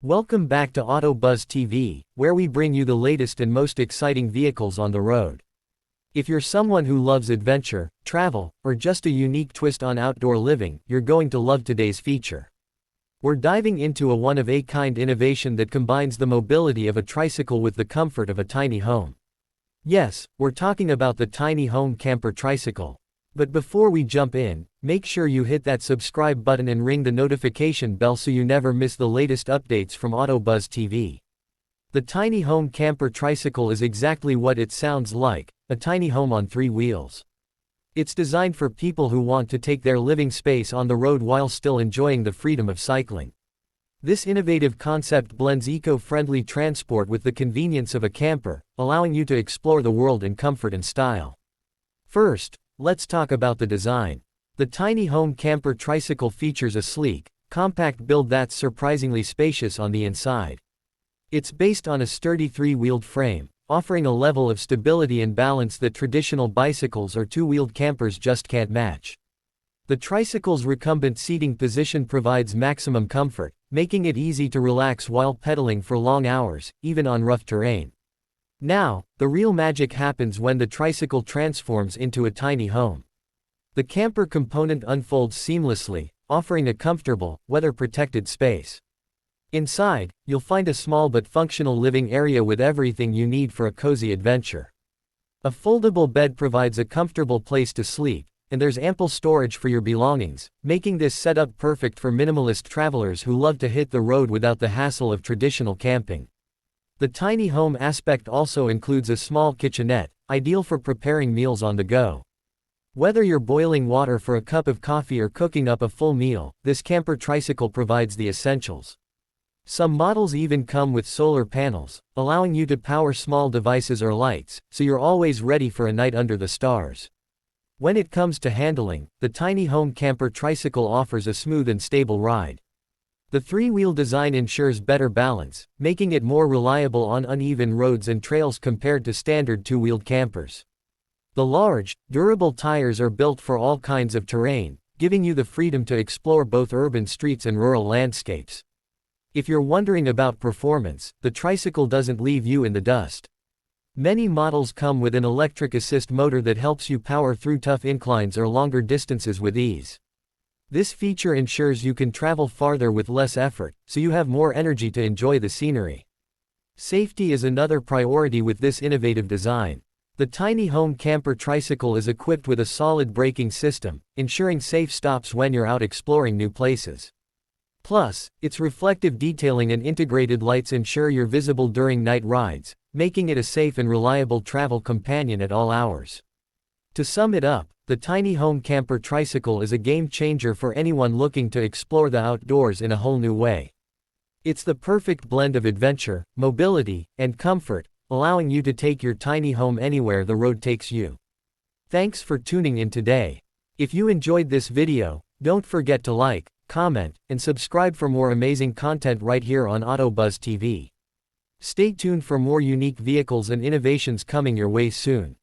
Welcome back to Auto Buzz TV, where we bring you the latest and most exciting vehicles on the road. If you're someone who loves adventure, travel, or just a unique twist on outdoor living, you're going to love today's feature. We're diving into a one-of-a-kind innovation that combines the mobility of a tricycle with the comfort of a tiny home. Yes, we're talking about the Tiny Home Camper Tricycle. But before we jump in, make sure you hit that subscribe button and ring the notification bell so you never miss the latest updates from Auto Buzz TV. The Tiny Home Camper Tricycle is exactly what it sounds like, a tiny home on three wheels. It's designed for people who want to take their living space on the road while still enjoying the freedom of cycling. This innovative concept blends eco-friendly transport with the convenience of a camper, allowing you to explore the world in comfort and style. First, let's talk about the design. The Tiny Home Camper Tricycle features a sleek, compact build that's surprisingly spacious on the inside. It's based on a sturdy three-wheeled frame, offering a level of stability and balance that traditional bicycles or two-wheeled campers just can't match. The tricycle's recumbent seating position provides maximum comfort, making it easy to relax while pedaling for long hours, even on rough terrain. Now, the real magic happens when the tricycle transforms into a tiny home. The camper component unfolds seamlessly, offering a comfortable, weather-protected space. Inside, you'll find a small but functional living area with everything you need for a cozy adventure. A foldable bed provides a comfortable place to sleep, and there's ample storage for your belongings, making this setup perfect for minimalist travelers who love to hit the road without the hassle of traditional camping. The tiny home aspect also includes a small kitchenette, ideal for preparing meals on the go. Whether you're boiling water for a cup of coffee or cooking up a full meal, this camper tricycle provides the essentials. Some models even come with solar panels, allowing you to power small devices or lights, so you're always ready for a night under the stars. When it comes to handling, the Tiny Home Camper Tricycle offers a smooth and stable ride. The three-wheel design ensures better balance, making it more reliable on uneven roads and trails compared to standard two-wheeled campers. The large, durable tires are built for all kinds of terrain, giving you the freedom to explore both urban streets and rural landscapes. If you're wondering about performance, the tricycle doesn't leave you in the dust. Many models come with an electric assist motor that helps you power through tough inclines or longer distances with ease. This feature ensures you can travel farther with less effort, so you have more energy to enjoy the scenery. Safety is another priority with this innovative design. The Tiny Home Camper Tricycle is equipped with a solid braking system, ensuring safe stops when you're out exploring new places. Plus, its reflective detailing and integrated lights ensure you're visible during night rides, making it a safe and reliable travel companion at all hours. To sum it up, the Tiny Home Camper Tricycle is a game changer for anyone looking to explore the outdoors in a whole new way. It's the perfect blend of adventure, mobility, and comfort, allowing you to take your tiny home anywhere the road takes you. Thanks for tuning in today. If you enjoyed this video, don't forget to like, comment, and subscribe for more amazing content right here on Auto Buzz TV. Stay tuned for more unique vehicles and innovations coming your way soon.